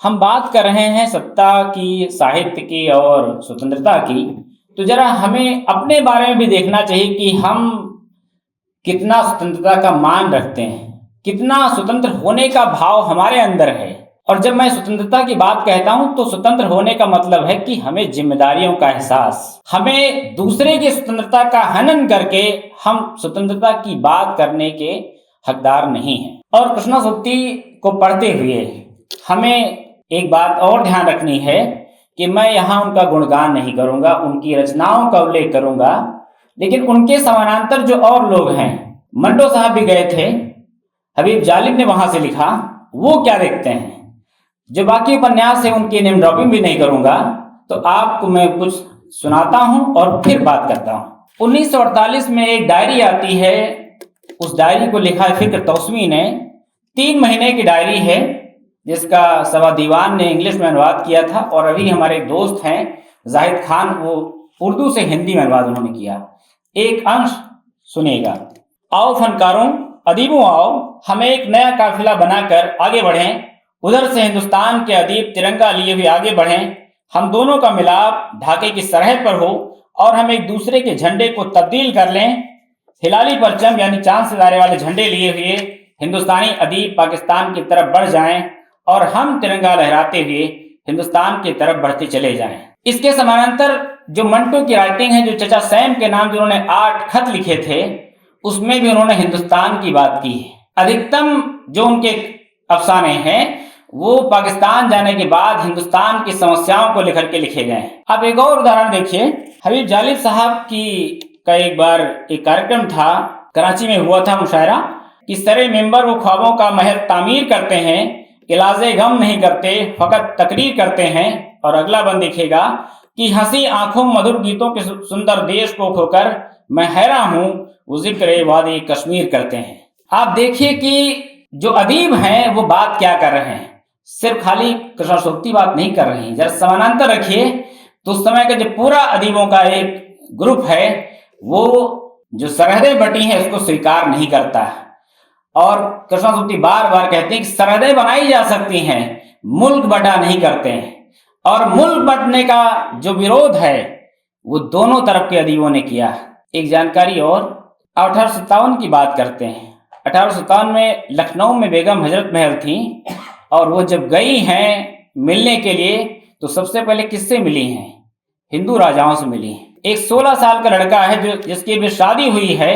हम बात कर रहे हैं सत्ता की, साहित्य की और स्वतंत्रता की। तो जरा हमें अपने बारे में भी देखना चाहिए कि हम कितना स्वतंत्रता का मान रखते हैं, कितना स्वतंत्र होने का भाव हमारे अंदर है। और जब मैं स्वतंत्रता की बात कहता हूं तो स्वतंत्र होने का मतलब है कि हमें जिम्मेदारियों का एहसास, हमें दूसरे की स्वतंत्रता का हनन करके हम स्वतंत्रता की बात करने के हकदार नहीं हैं। और कृष्णा सूक्ति को पढ़ते हुए हमें एक बात और ध्यान रखनी है कि मैं यहाँ उनका गुणगान नहीं करूंगा, उनकी रचनाओं का उल्लेख करूंगा, लेकिन उनके समानांतर जो और लोग हैं, मंटो साहब भी गए थे, हबीब जालिब ने वहां से लिखा, वो क्या देखते हैं। जो बाकी उपन्यास है उनकी नेम ड्रॉपिंग भी नहीं करूंगा, तो आपको मैं कुछ सुनाता हूं और फिर बात करता हूं। 1948 में एक डायरी आती है, उस डायरी को लिखा है फिक्र तौसवी ने। 3 महीने की डायरी है जिसका सवा दीवान ने इंग्लिश में अनुवाद किया था, और अभी हमारे एक दोस्त हैं जाहिद खान, वो उर्दू से हिंदी में अनुवाद उन्होंने किया। एक अंश सुनिएगा। आओ फनकारों, अदीबों आओ, हमें एक नया काफिला बनाकर आगे बढ़ें। उधर से हिंदुस्तान के अदीब तिरंगा लिए हुए आगे बढ़ें। हम दोनों का मिलाप ढाके की सरहद पर हो और हम एक दूसरे के झंडे को तब्दील कर लें। हिलाली परचम यानी चांद सितारे वाले झंडे लिए हुए हिंदुस्तानी अदीब पाकिस्तान की तरफ बढ़ जाएं और हम तिरंगा लहराते हुए हिंदुस्तान की तरफ बढ़ते चले जाएं। इसके समानांतर जो मंटो की राइटिंग है, जो चचा सैम के नाम जिन्होंने 8 खत लिखे थे, उसमें भी उन्होंने हिंदुस्तान की बात की है। अधिकतम जो उनके अफसाने हैं वो पाकिस्तान जाने के बाद हिंदुस्तान की समस्याओं को लेकर के लिखे गए। अब एक और उदाहरण देखिए, हबीब जालिब साहब की का एक बार एक कार्यक्रम था, कराची में हुआ था मुशायरा कि सरे मेंबर वो ख्वाबों का महल तामीर करते हैं, इलाजे गम नहीं करते, फकत तकरीर करते हैं। और अगला बंद दिखेगा कि हंसी आंखों मधुर गीतों के सुंदर देश को खोकर मैं हैरान हूं, वो जिक्र वादी कश्मीर करते हैं। आप देखिए कि जो अदीब हैं वो बात क्या कर रहे हैं, सिर्फ खाली कृष्णा सूक्ति बात नहीं कर रही हैं। जरा समानांतर रखिए तो उस समय का जो पूरा अदीबों का एक ग्रुप है वो जो सरहदें बटी हैं उसको स्वीकार नहीं करता। और कृष्णा सूक्ति बार बार कहते हैं कि सरहदें बनाई जा सकती हैं, मुल्क बटा नहीं करते हैं। और मुल्क बटने का जो विरोध है वो दोनों तरफ के अदीबों ने किया। एक जानकारी और, 1857 की बात करते हैं। 1857 में लखनऊ में बेगम हजरत महल थी, और वो जब गई हैं मिलने के लिए तो सबसे पहले किससे मिली हैं? हिंदू राजाओं से मिली। एक 16 साल का लड़का है जो जिसकी भी शादी हुई है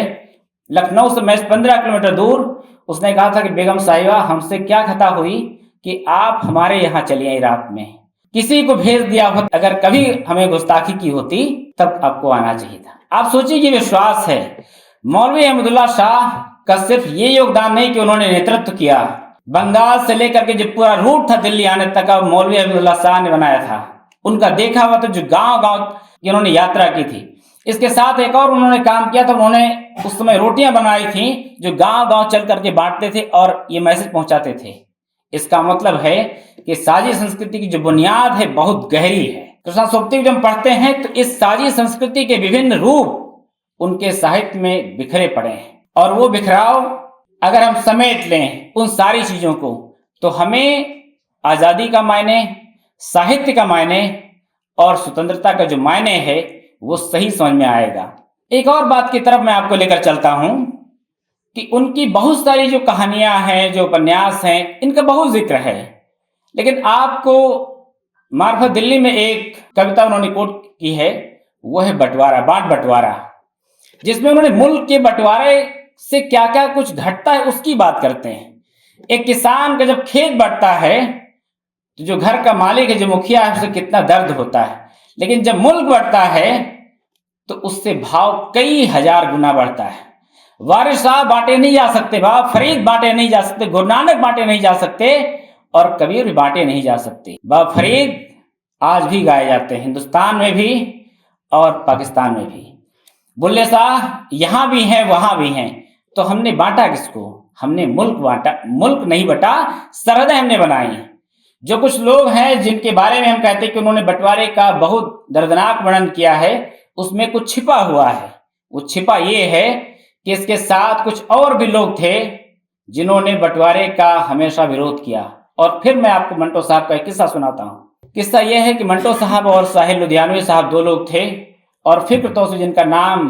लखनऊ से महज 15 किलोमीटर दूर। उसने कहा था कि बेगम साहिबा, हमसे क्या खता हुई कि आप हमारे यहाँ चली आई रात में, किसी को भेज दिया हो, अगर कभी हमें गुस्ताखी की होती तब आपको आना चाहिए था। आप सोचिए कि विश्वास है। मौलवी अहमदुल्ला शाह का सिर्फ ये योगदान नहीं कि उन्होंने नेतृत्व किया, बंगाल से लेकर के जो पूरा रूट था दिल्ली आने तक का मौलवी अहमदुल्ला शाह ने बनाया था। उनका देखा हुआ तो जो गांव गांव की उन्होंने यात्रा की थी। इसके साथ एक और उन्होंने काम किया था, उन्होंने उस समय रोटियां बनाई थी जो गांव गांव चल करके बांटते थे और ये मैसेज पहुंचाते थे। इसका मतलब है कि साजी संस्कृति की जो बुनियाद है बहुत गहरी है। कृष्णा सूक्ति जब हम पढ़ते हैं तो इस साजी संस्कृति के विभिन्न रूप उनके साहित्य में बिखरे पड़े हैं, और वो बिखराव अगर हम समेट लें उन सारी चीजों को तो हमें आजादी का मायने, साहित्य का मायने और स्वतंत्रता का जो मायने है वो सही समझ में आएगा। एक और बात की तरफ मैं आपको लेकर चलता हूं कि उनकी बहुत सारी जो कहानियां हैं, जो उपन्यास हैं, इनका बहुत जिक्र है, लेकिन आपको मार्फत दिल्ली में एक कविता उन्होंने कोट की है, वो है बंटवारा, बाट बंटवारा, जिसमें उन्होंने मुल्क के बंटवारे से क्या क्या कुछ घटता है उसकी बात करते हैं। एक किसान का जब खेत बढ़ता है तो जो घर का मालिक है, जो मुखिया है, उसे कितना दर्द होता है, लेकिन जब मुल्क बढ़ता है तो उससे भाव कई हजार गुना बढ़ता है। वारिस साहब बांटे नहीं जा सकते, बाबा फरीद बांटे नहीं जा सकते, गुरु नानक बांटे नहीं जा सकते, और कबीर भी बांटे नहीं जा सकते। बाबा फरीद आज भी गाए जाते हैं, हिंदुस्तान में भी और पाकिस्तान में भी। बुल्ले शाह यहाँ भी हैं वहां भी हैं। तो हमने बांटा किसको? हमने मुल्क बांटा, मुल्क नहीं बटा, सरहदें हमने बनाई। जो कुछ लोग हैं जिनके बारे में हम कहते हैं कि उन्होंने बंटवारे का बहुत दर्दनाक वर्णन किया है, उसमें कुछ छिपा हुआ है। वो छिपा ये है कि इसके साथ कुछ और भी लोग थे जिन्होंने बंटवारे का हमेशा विरोध किया। और फिर मैं आपको मंटो साहब का एक किस्सा सुनाता हूँ। किस्सा यह है कि मंटो साहब और साहिल लुधियानवी साहब दो लोग थे, और फिक्र तौसी जिनका नाम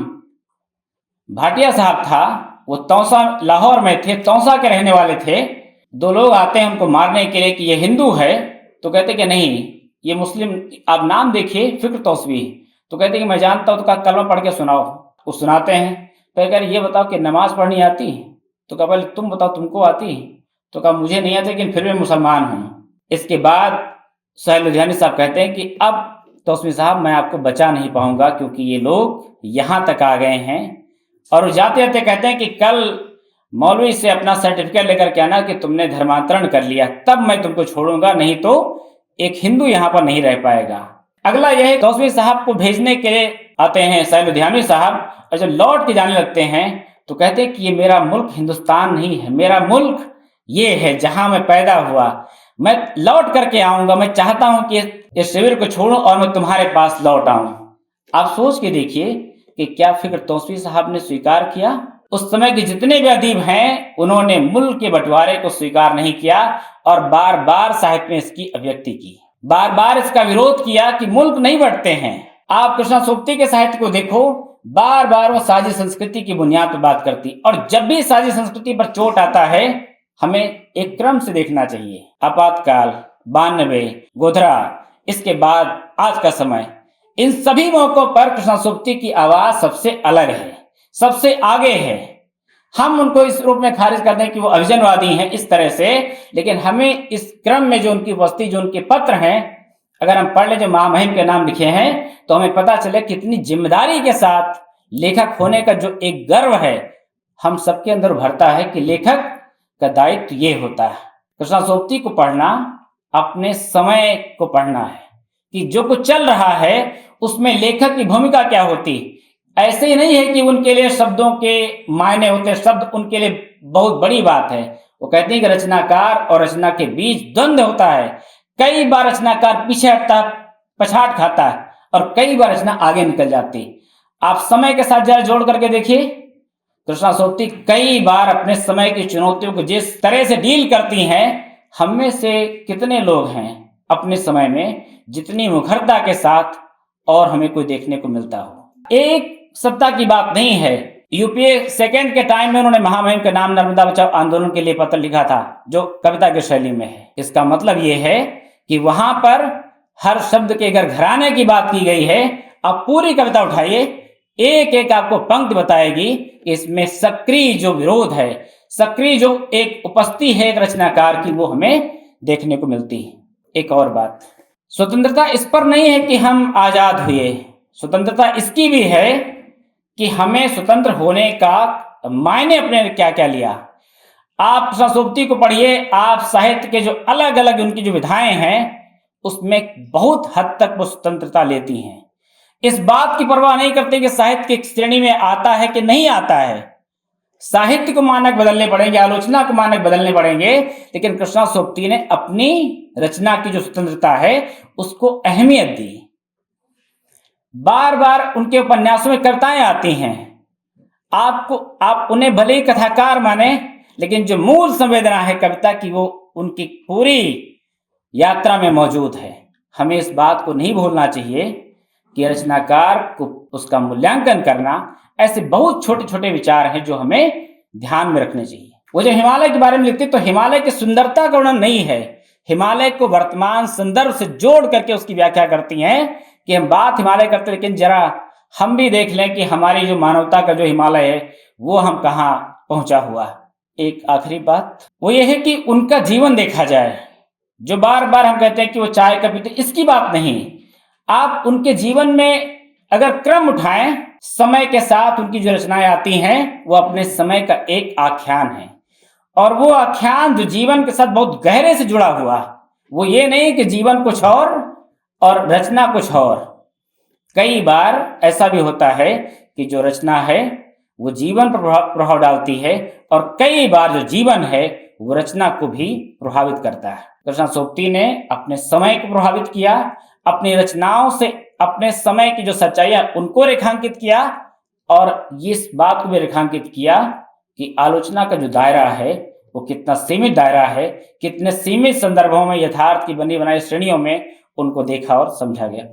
भाटिया साहब था, वो तौसा लाहौर में थे, तौसा के रहने वाले थे। दो लोग आते हैं उनको मारने के लिए कि ये हिंदू है, तो कहते कि नहीं ये मुस्लिम, आप नाम देखिए फिक्र तौसवी। तो कहते कि मैं जानता हूँ, तो कहा कलमा पढ़ के सुनाओ। वो सुनाते हैं, तो कह रहे ये बताओ कि नमाज पढ़नी आती? तो कहा पहले तुम बताओ तुमको आती? तो कहा मुझे नहीं आती, लेकिन फिर भी मुसलमान हूँ। इसके बाद साहिल लुधियानवी साहब कहते हैं कि अब तौसवी साहब मैं आपको बचा नहीं पाऊंगा, क्योंकि ये लोग यहाँ तक आ गए हैं। और जाते जाते कहते हैं कि कल मौलवी से अपना सर्टिफिकेट लेकर के आना कि तुमने धर्मांतरण कर लिया, तब मैं तुमको छोड़ूंगा, नहीं तो एक हिंदू यहाँ पर नहीं रह पाएगा। अगला यह तौसवी साहब को भेजने के लिए आते हैं साहिल लुधियानवी साहब, और जब लौट के जाने लगते हैं तो कहते हैं कि ये मेरा मुल्क हिंदुस्तान नहीं है, मेरा मुल्क ये है जहां मैं पैदा हुआ, मैं लौट करके आऊंगा, मैं चाहता हूं कि इस शिविर को छोड़ूं और मैं तुम्हारे पास लौट आऊं। आप सोच के देखिए कि क्या फिक्र तौसवी साहब ने स्वीकार किया? उस समय के जितने भी अदीब हैं उन्होंने मुल्क के बंटवारे को स्वीकार नहीं किया, और बार बार साहित्य में इसकी अभिव्यक्ति की, बार बार इसका विरोध किया कि मुल्क नहीं बंटते हैं। आप कृष्णा सोबती के साहित्य को देखो, बार बार वो साझी संस्कृति की बुनियाद पर बात करती, और जब भी साझी संस्कृति पर चोट आता है हमें एक क्रम से देखना चाहिए। आपातकाल, 92, गोधरा, इसके बाद आज का समय, इन सभी मौकों पर कृष्णा सोबती की आवाज सबसे अलग है, सबसे आगे है। हम उनको इस रूप में खारिज करते हैं कि वो अभिजनवादी हैं इस तरह से, लेकिन हमें इस क्रम में जो उनकी उपस्थिति, जो उनके पत्र हैं, अगर हम पढ़ लें जो महामहिम के नाम लिखे हैं, तो हमें पता चले कितनी जिम्मेदारी के साथ लेखक होने का जो एक गर्व है हम सबके अंदर भरता है कि लेखक का दायित्व ये होता है कृष्णा सोबती को पढ़ना, अपने समय को पढ़ना है कि जो कुछ चल रहा है उसमें लेखक की भूमिका क्या होती। ऐसे ही नहीं है कि उनके लिए शब्दों के मायने होते, शब्द उनके लिए बहुत बड़ी बात है। वो कहते हैं कि रचनाकार और रचना के बीच द्वंद्व होता है। कई बार रचनाकार पीछे हटता, पछाड़ खाता है, और कई बार रचना आगे निकल जाती। आप समय के साथ जरा जोड़ करके देखिए, कृष्णा सोबती कई बार अपने समय की चुनौतियों को जिस तरह से डील करती हैं, हम में से कितने लोग हैं अपने समय में जितनी मुखरता के साथ और हमें कोई देखने को मिलता हो। एक सप्ताह की बात नहीं है, यूपीए सेकेंड के टाइम में उन्होंने महामहिम के नाम नर्मदा बचाओ आंदोलन के लिए पत्र लिखा था, जो कविता की शैली में है। इसका मतलब यह है कि वहां पर हर शब्द के अगर घराने की बात की गई है, आप पूरी कविता उठाइए, एक एक आपको पंक्ति बताएगी कि इसमें सक्रिय जो विरोध है, सक्रिय जो एक उपस्थिति है एक रचनाकार की, वो हमें देखने को मिलती है। एक और बात, स्वतंत्रता इस पर नहीं है कि हम आजाद हुए, स्वतंत्रता इसकी भी है कि हमें स्वतंत्र होने का मायने अपने क्या क्या लिया। आप कृष्णा सोबती को पढ़िए, आप साहित्य के जो अलग अलग उनकी जो विधाएं हैं उसमें बहुत हद तक वो स्वतंत्रता लेती हैं। इस बात की परवाह नहीं करते कि साहित्य की श्रेणी में आता है कि नहीं आता है। साहित्य को मानक बदलने पड़ेंगे, आलोचना को मानक बदलने पड़ेंगे, लेकिन कृष्णा सोबती ने अपनी रचना की जो स्वतंत्रता है उसको अहमियत दी। बार बार उनके उपन्यासों में कविताएं आती हैं, आप उन्हें भले ही कथाकार माने, लेकिन जो मूल संवेदना है कविता की वो उनकी पूरी यात्रा में मौजूद है। हमें इस बात को नहीं भूलना चाहिए कि रचनाकार को उसका मूल्यांकन करना, ऐसे बहुत छोटे छोटे विचार हैं जो हमें ध्यान में रखने चाहिए। वो जब हिमालय के बारे में लिखती तो हिमालय की सुंदरता का वर्णन नहीं है, हिमालय को वर्तमान संदर्भ से जोड़ करके उसकी व्याख्या करती हैं कि हम बात हिमालय करते, लेकिन जरा हम भी देख लें कि हमारी जो मानवता का जो हिमालय है वो हम कहाँ पहुंचा हुआ। एक आखिरी बात वो ये है कि उनका जीवन देखा जाए। जो बार बार हम कहते हैं कि वो चाय का पीते, इसकी बात नहीं, आप उनके जीवन में अगर क्रम उठाएं, समय के साथ उनकी जो रचनाएं आती हैं वो अपने समय का एक आख्यान है, और वो आख्यान जो जीवन के साथ बहुत गहरे से जुड़ा हुआ, वो ये नहीं कि जीवन कुछ और रचना कुछ और। कई बार ऐसा भी होता है कि जो रचना है वो जीवन पर प्रभाव डालती है, और कई बार जो जीवन है वो रचना को भी प्रभावित करता है। कृष्णा सोबती ने अपने समय को प्रभावित किया, अपनी रचनाओं से अपने समय की जो सच्चाइयां उनको रेखांकित किया, और इस बात को भी रेखांकित किया कि आलोचना का जो दायरा है वो कितना सीमित दायरा है, कितने सीमित संदर्भों में यथार्थ की बनी बनाई श्रेणियों में उनको देखा और समझा गया।